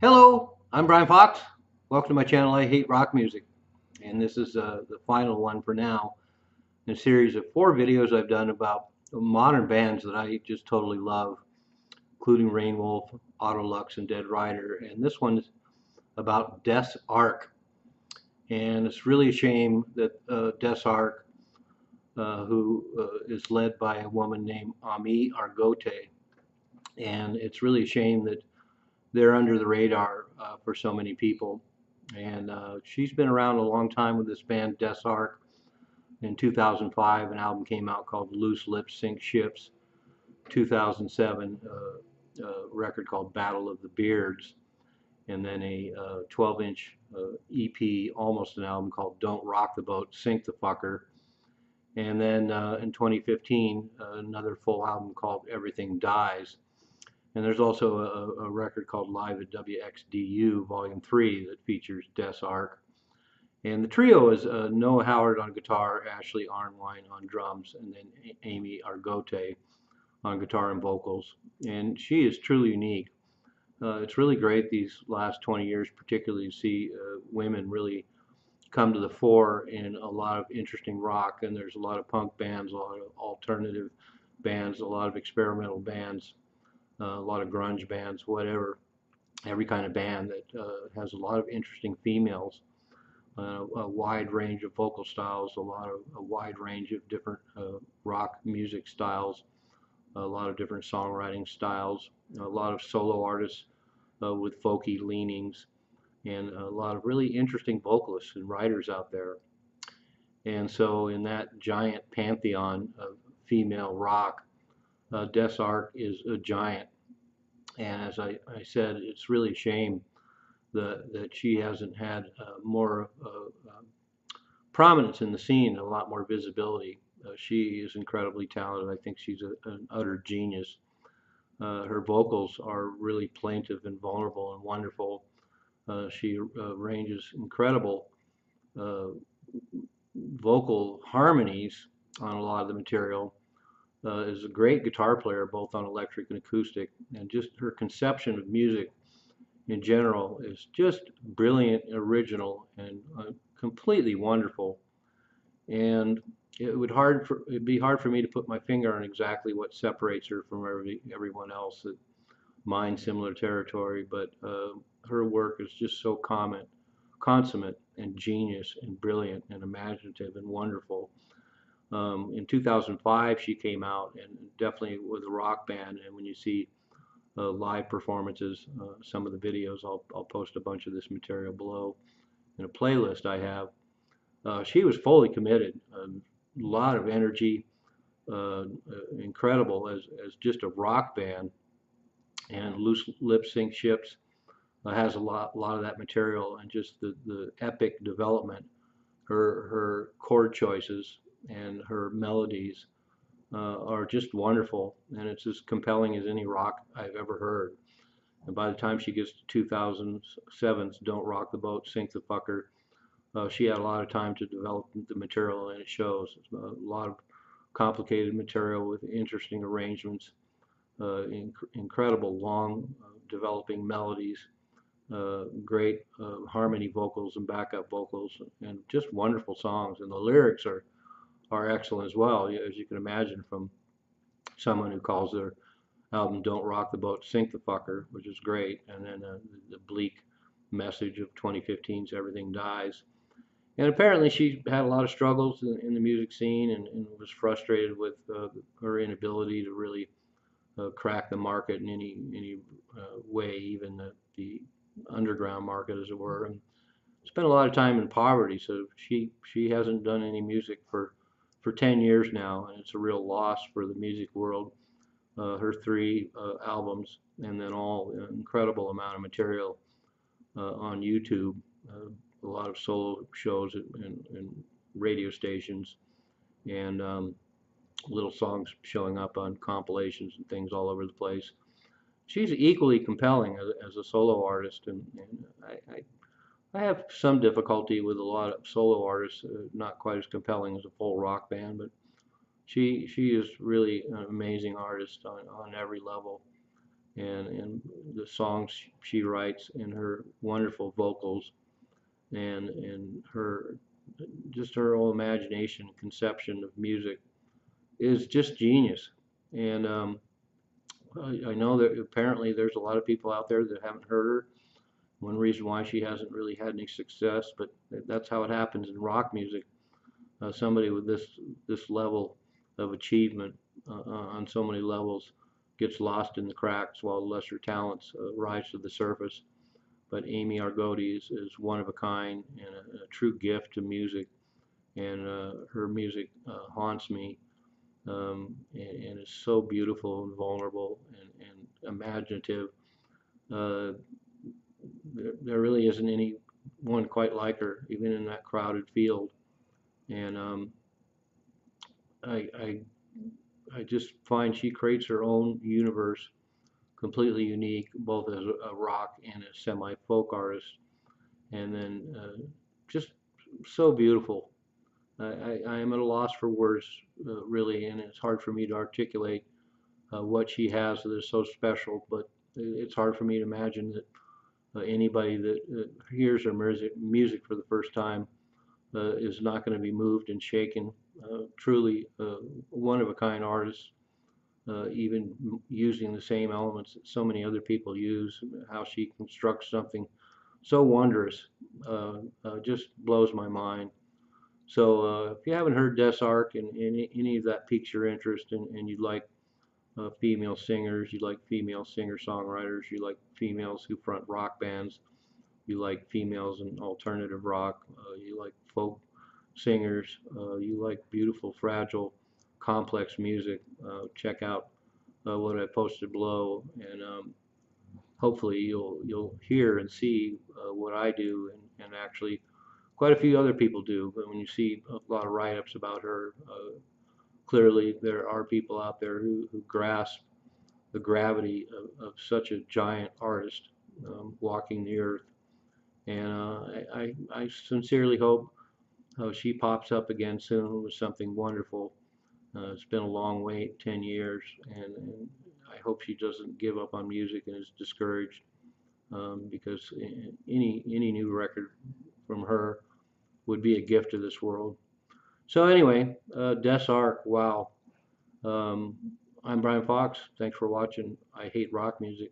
Hello, I'm Brian Fox. Welcome to my channel, I Hate Rock Music. And this is the final one for now in a series of 4 videos I've done about modern bands that I just totally love, including Rain Wolf, Autolux, and Dead Rider. And this one's about Death's ARK. And it's really a shame that Death's ARK, who is led by a woman named Aimee Argote, and it's really a shame that they're under the radar for so many people. And she's been around a long time with this band, Death's ARK. In 2005, an album came out called Loose Lips Sink Ships. 2007, a record called Battle of the Beards. And then a 12-inch EP, almost an album called Don't Rock the Boat, Sink the Fucker. And then in 2015, another full album called Everything Dies. And there's also a record called Live at WXDU Volume 3 that features Death's ARK. And the trio is Noah Howard on guitar, Ashley Arnwine on drums, and then Aimee Argote on guitar and vocals. And she is truly unique. It's really great these last 20 years, particularly, to see women really come to the fore in a lot of interesting rock. And there's a lot of punk bands, a lot of alternative bands, a lot of experimental bands. A lot of grunge bands, whatever, every kind of band that has a lot of interesting females, a wide range of vocal styles, a wide range of different rock music styles, a lot of different songwriting styles, a lot of solo artists with folky leanings, and a lot of really interesting vocalists and writers out there. And so in that giant pantheon of female rock, Death's ARK is a giant, and as I said, it's really a shame that she hasn't had more prominence in the scene, a lot more visibility. She is incredibly talented. I think she's an utter genius. Her vocals are really plaintive and vulnerable and wonderful. She ranges incredible vocal harmonies on a lot of the material. Is a great guitar player, both on electric and acoustic, and just her conception of music in general is just brilliant, original, and completely wonderful. And it'd be hard for me to put my finger on exactly what separates her from everyone else that mines similar territory, but her work is just so consummate and genius and brilliant and imaginative and wonderful. In 2005, she came out, and definitely with a rock band. And when you see live performances, some of the videos, I'll post a bunch of this material below in a playlist I have. She was fully committed, a lot of energy, incredible as just a rock band. And Loose Lips Sink Ships has a lot of that material, and just the epic development, her chord choices and her melodies are just wonderful, and it's as compelling as any rock I've ever heard. And by the time she gets to 2007's Don't Rock the Boat, Sink the Fucker, she had a lot of time to develop the material, and it shows. A lot of complicated material with interesting arrangements, incredible long developing melodies, great harmony vocals and backup vocals, and just wonderful songs. And the lyrics are excellent as well, as you can imagine, from someone who calls their album Don't Rock the Boat, Sink the Fucker, which is great, and then the bleak message of 2015's Everything Dies. And apparently she had a lot of struggles in the music scene, and was frustrated with her inability to really crack the market in any way, even the underground market, as it were, and spent a lot of time in poverty. So she hasn't done any music for 10 years now, and it's a real loss for the music world. Her 3 albums, and then all incredible amount of material on YouTube, a lot of solo shows and radio stations, and little songs showing up on compilations and things all over the place. She's equally compelling as a solo artist, and I have some difficulty with a lot of solo artists, not quite as compelling as a full rock band, but she is really an amazing artist on every level. and the songs she writes, and her wonderful vocals, and her just her whole imagination, conception of music is just genius. And I know that apparently there's a lot of people out there that haven't heard her. One reason why she hasn't really had any success, but that's how it happens in rock music. Somebody with this level of achievement on so many levels gets lost in the cracks while lesser talents rise to the surface. But Aimee Argote is one of a kind and a true gift to music, and her music haunts me, and is so beautiful and vulnerable and imaginative. Uh, there really isn't anyone quite like her, even in that crowded field. And I, I, I just find she creates her own universe, completely unique, both as a rock and a semi-folk artist. And then just so beautiful. I am at a loss for words, really, and it's hard for me to articulate what she has that is so special. But it's hard for me to imagine that anybody that hears her music for the first time is not going to be moved and shaken. Truly one of a kind artist, even using the same elements that so many other people use. How she constructs something so wondrous just blows my mind. So if you haven't heard Des Arc and any of that piques your interest, and you'd like female singers, you like female singer-songwriters, you like females who front rock bands, you like females in alternative rock, you like folk singers, you like beautiful, fragile, complex music, check out what I posted below, and hopefully you'll hear and see what I do, and actually quite a few other people do. But when you see a lot of write-ups about her, clearly there are people out there who grasp the gravity of such a giant artist walking the earth. And I sincerely hope she pops up again soon with something wonderful. It's been a long wait, 10 years, and I hope she doesn't give up on music and is discouraged, because any new record from her would be a gift to this world. So anyway, Des Arc, wow. Um, I'm Brian Fox. Thanks for watching I Hate Rock Music.